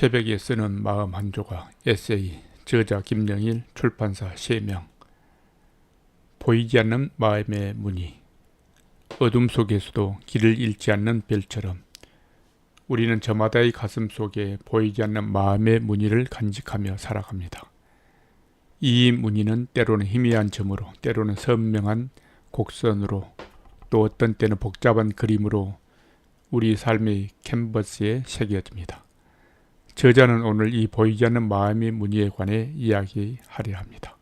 새벽에 쓰는 마음 한 조각 에세이 저자 김영일 출판사 세명 보이지 않는 마음의 문이 어둠 속에서도 길을 잃지 않는 별처럼 우리는 저마다의 가슴 속에 보이지 않는 마음의 무늬를 간직하며 살아갑니다. 이 무늬는 때로는 희미한 점으로 때로는 선명한 곡선으로 또 어떤 때는 복잡한 그림으로 우리 삶의 캔버스에 새겨집니다. 저자는 오늘 이 보이지 않는 마음의 무늬에 관해 이야기하려 합니다.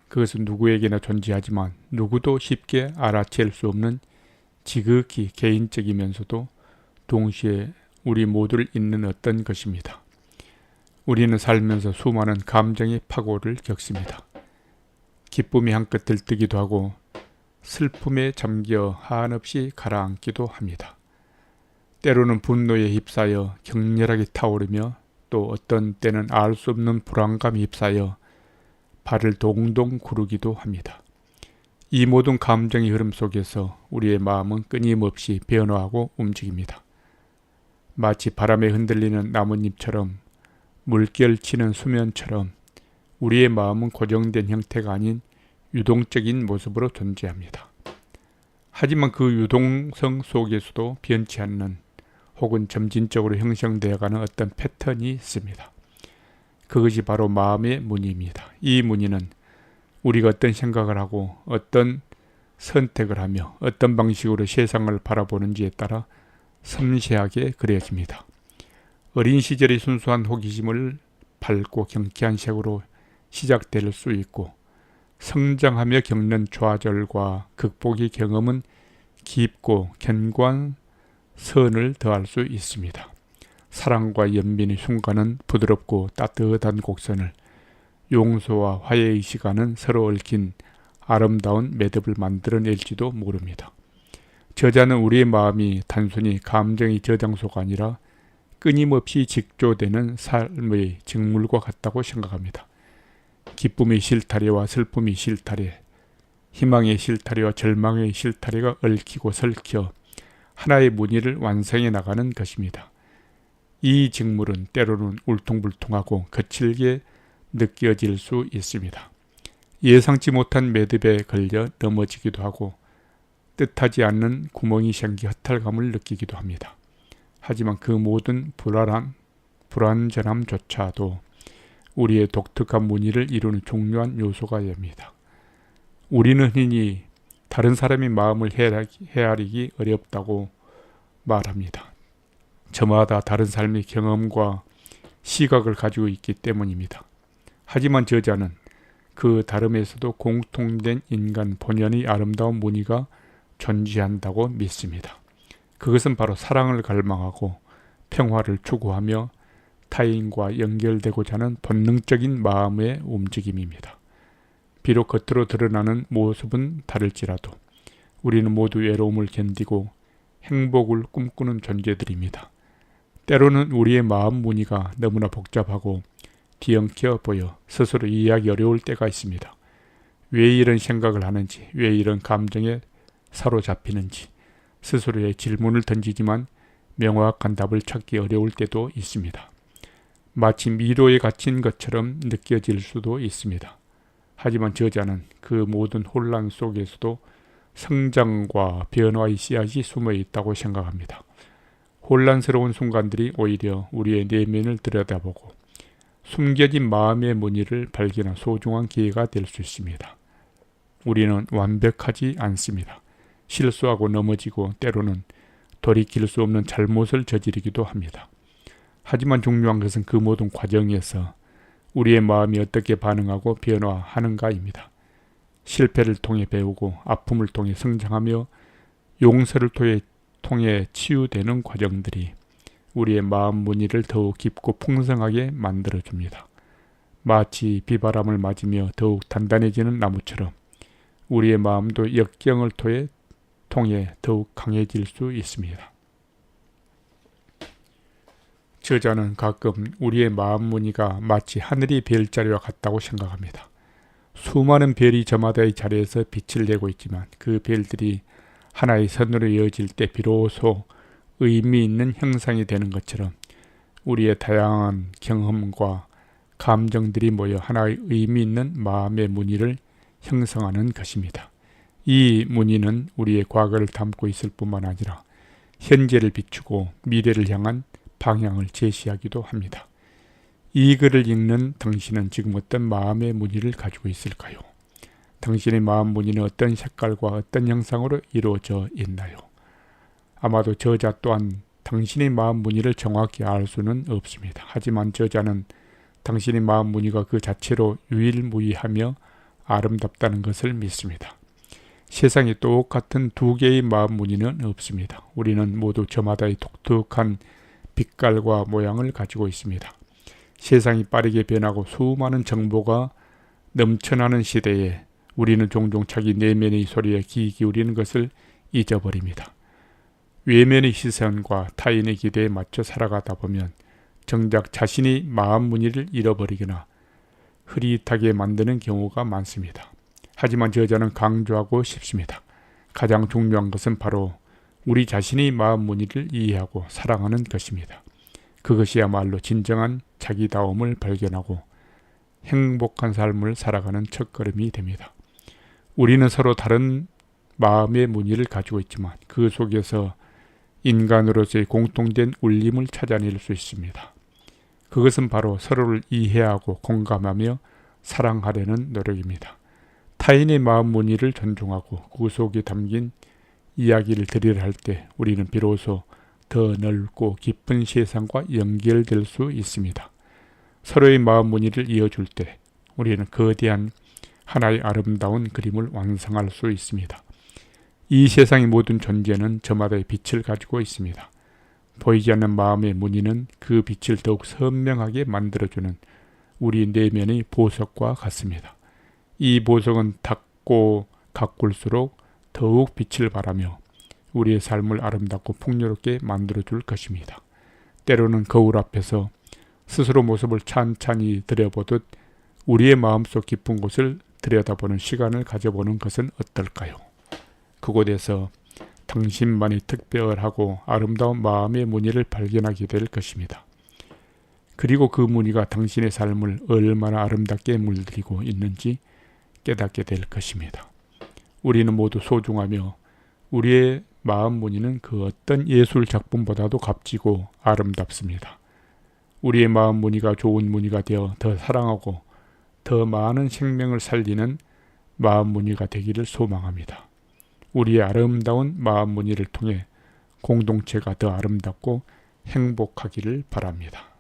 그것은 누구에게나 존재하지만 누구도 쉽게 알아챌 수 없는 지극히 개인적이면서도 동시에 우리 모두를 잇는 어떤 것입니다. 우리는 살면서 수많은 감정의 파고를 겪습니다. 기쁨이 한껏 들뜨기도 하고 슬픔에 잠겨 한없이 가라앉기도 합니다. 때로는 분노에 휩싸여 격렬하게 타오르며 또 어떤 때는 알 수 없는 불안감에 휩싸여 발을 동동 구르기도 합니다. 이 모든 감정의 흐름 속에서 우리의 마음은 끊임없이 변화하고 움직입니다. 마치 바람에 흔들리는 나뭇잎처럼 물결 치는 수면처럼 우리의 마음은 고정된 형태가 아닌 유동적인 모습으로 존재합니다. 하지만 그 유동성 속에서도 변치 않는 혹은 점진적으로 형성되어가는 어떤 패턴이 있습니다. 그것이 바로 마음의 무늬입니다. 이 무늬는 우리가 어떤 생각을 하고 어떤 선택을 하며 어떤 방식으로 세상을 바라보는지에 따라 섬세하게 그려집니다. 어린 시절의 순수한 호기심을 밝고 경쾌한 색으로 시작될 수 있고 성장하며 겪는 좌절과 극복의 경험은 깊고 견고한 선을 더할 수 있습니다. 사랑과 연민의 순간은 부드럽고 따뜻한 곡선을, 용서와 화해의 시간은 서로 얽힌 아름다운 매듭을 만들어낼지도 모릅니다. 저자는 우리의 마음이 단순히 감정의 저장소가 아니라 끊임없이 직조되는 삶의 직물과 같다고 생각합니다. 기쁨의 실타래와 슬픔의 실타래, 희망의 실타래와 절망의 실타래가 얽히고 설켜 하나의 무늬를 완성해 나가는 것입니다. 이 직물은 때로는 울퉁불퉁하고 거칠게 느껴질 수 있습니다. 예상치 못한 매듭에 걸려 넘어지기도 하고 뜻하지 않는 구멍이 생기 허탈감을 느끼기도 합니다. 하지만 그 모든 불완전함조차도 우리의 독특한 무늬를 이루는 중요한 요소가 됩니다. 우리는 흔히 다른 사람의 마음을 헤아리기 어렵다고 말합니다. 저마다 다른 삶의 경험과 시각을 가지고 있기 때문입니다. 하지만 저자는 그 다름에서도 공통된 인간 본연의 아름다운 무늬가 존재한다고 믿습니다. 그것은 바로 사랑을 갈망하고 평화를 추구하며 타인과 연결되고자 하는 본능적인 마음의 움직임입니다. 비록 겉으로 드러나는 모습은 다를지라도 우리는 모두 외로움을 견디고 행복을 꿈꾸는 존재들입니다. 때로는 우리의 마음 무늬가 너무나 복잡하고 뒤엉켜 보여 스스로 이해하기 어려울 때가 있습니다. 왜 이런 생각을 하는지, 왜 이런 감정에 사로잡히는지 스스로의 질문을 던지지만 명확한 답을 찾기 어려울 때도 있습니다. 마치 미로에 갇힌 것처럼 느껴질 수도 있습니다. 하지만 저자는 그 모든 혼란 속에서도 성장과 변화의 씨앗이 숨어 있다고 생각합니다. 혼란스러운 순간들이 오히려 우리의 내면을 들여다보고 숨겨진 마음의 무늬를 발견한 소중한 기회가 될 수 있습니다. 우리는 완벽하지 않습니다. 실수하고 넘어지고 때로는 돌이킬 수 없는 잘못을 저지르기도 합니다. 하지만 중요한 것은 그 모든 과정에서 우리의 마음이 어떻게 반응하고 변화하는가입니다. 실패를 통해 배우고 아픔을 통해 성장하며 용서를 통해 치유되는 과정들이 우리의 마음 무늬를 더욱 깊고 풍성하게 만들어줍니다. 마치 비바람을 맞으며 더욱 단단해지는 나무처럼 우리의 마음도 역경을 통해 더욱 강해질 수 있습니다. 저자는 가끔 우리의 마음 무늬가 마치 하늘의 별자리와 같다고 생각합니다. 수많은 별이 저마다의 자리에서 빛을 내고 있지만 그 별들이 하나의 선으로 이어질 때 비로소 의미 있는 형상이 되는 것처럼 우리의 다양한 경험과 감정들이 모여 하나의 의미 있는 마음의 무늬를 형성하는 것입니다. 이 무늬는 우리의 과거를 담고 있을 뿐만 아니라 현재를 비추고 미래를 향한 방향을 제시하기도 합니다. 이 글을 읽는 당신은 지금 어떤 마음의 무늬를 가지고 있을까요? 당신의 마음 무늬는 어떤 색깔과 어떤 형상으로 이루어져 있나요? 아마도 저자 또한 당신의 마음 무늬를 정확히 알 수는 없습니다. 하지만 저자는 당신의 마음 무늬가 그 자체로 유일무이하며 아름답다는 것을 믿습니다. 세상에 똑같은 두 개의 마음 무늬는 없습니다. 우리는 모두 저마다의 독특한 빛깔과 모양을 가지고 있습니다. 세상이 빠르게 변하고 수많은 정보가 넘쳐나는 시대에 우리는 종종 자기 내면의 소리에 귀 기울이는 것을 잊어버립니다. 외면의 시선과 타인의 기대에 맞춰 살아가다 보면 정작 자신의 마음 무늬를 잃어버리거나 흐릿하게 만드는 경우가 많습니다. 하지만 저자는 강조하고 싶습니다. 가장 중요한 것은 바로 우리 자신의 마음 무늬를 이해하고 사랑하는 것입니다. 그것이야말로 진정한 자기다움을 발견하고 행복한 삶을 살아가는 첫걸음이 됩니다. 우리는 서로 다른 마음의 무늬를 가지고 있지만 그 속에서 인간으로서의 공통된 울림을 찾아낼 수 있습니다. 그것은 바로 서로를 이해하고 공감하며 사랑하려는 노력입니다. 타인의 마음 무늬를 존중하고 그 속에 담긴 이야기를 들으려 할 때 우리는 비로소 더 넓고 깊은 세상과 연결될 수 있습니다. 서로의 마음 무늬를 이어줄 때 우리는 거대한 하나의 아름다운 그림을 완성할 수 있습니다. 이 세상의 모든 존재는 저마다의 빛을 가지고 있습니다. 보이지 않는 마음의 무늬는 그 빛을 더욱 선명하게 만들어주는 우리 내면의 보석과 같습니다. 이 보석은 닿고 가꿀수록 더욱 빛을 발하며 우리의 삶을 아름답고 풍요롭게 만들어줄 것입니다. 때로는 거울 앞에서 스스로 모습을 찬찬히 들여보듯 우리의 마음속 깊은 곳을 들여다보는 시간을 가져보는 것은 어떨까요? 그곳에서 당신만이 특별하고 아름다운 마음의 무늬를 발견하게 될 것입니다. 그리고 그 무늬가 당신의 삶을 얼마나 아름답게 물들이고 있는지 깨닫게 될 것입니다. 우리는 모두 소중하며 우리의 마음 무늬는 그 어떤 예술 작품보다도 값지고 아름답습니다. 우리의 마음 무늬가 좋은 무늬가 되어 더 사랑하고 더 많은 생명을 살리는 마음 무늬가 되기를 소망합니다. 우리의 아름다운 마음 무늬를 통해 공동체가 더 아름답고 행복하기를 바랍니다.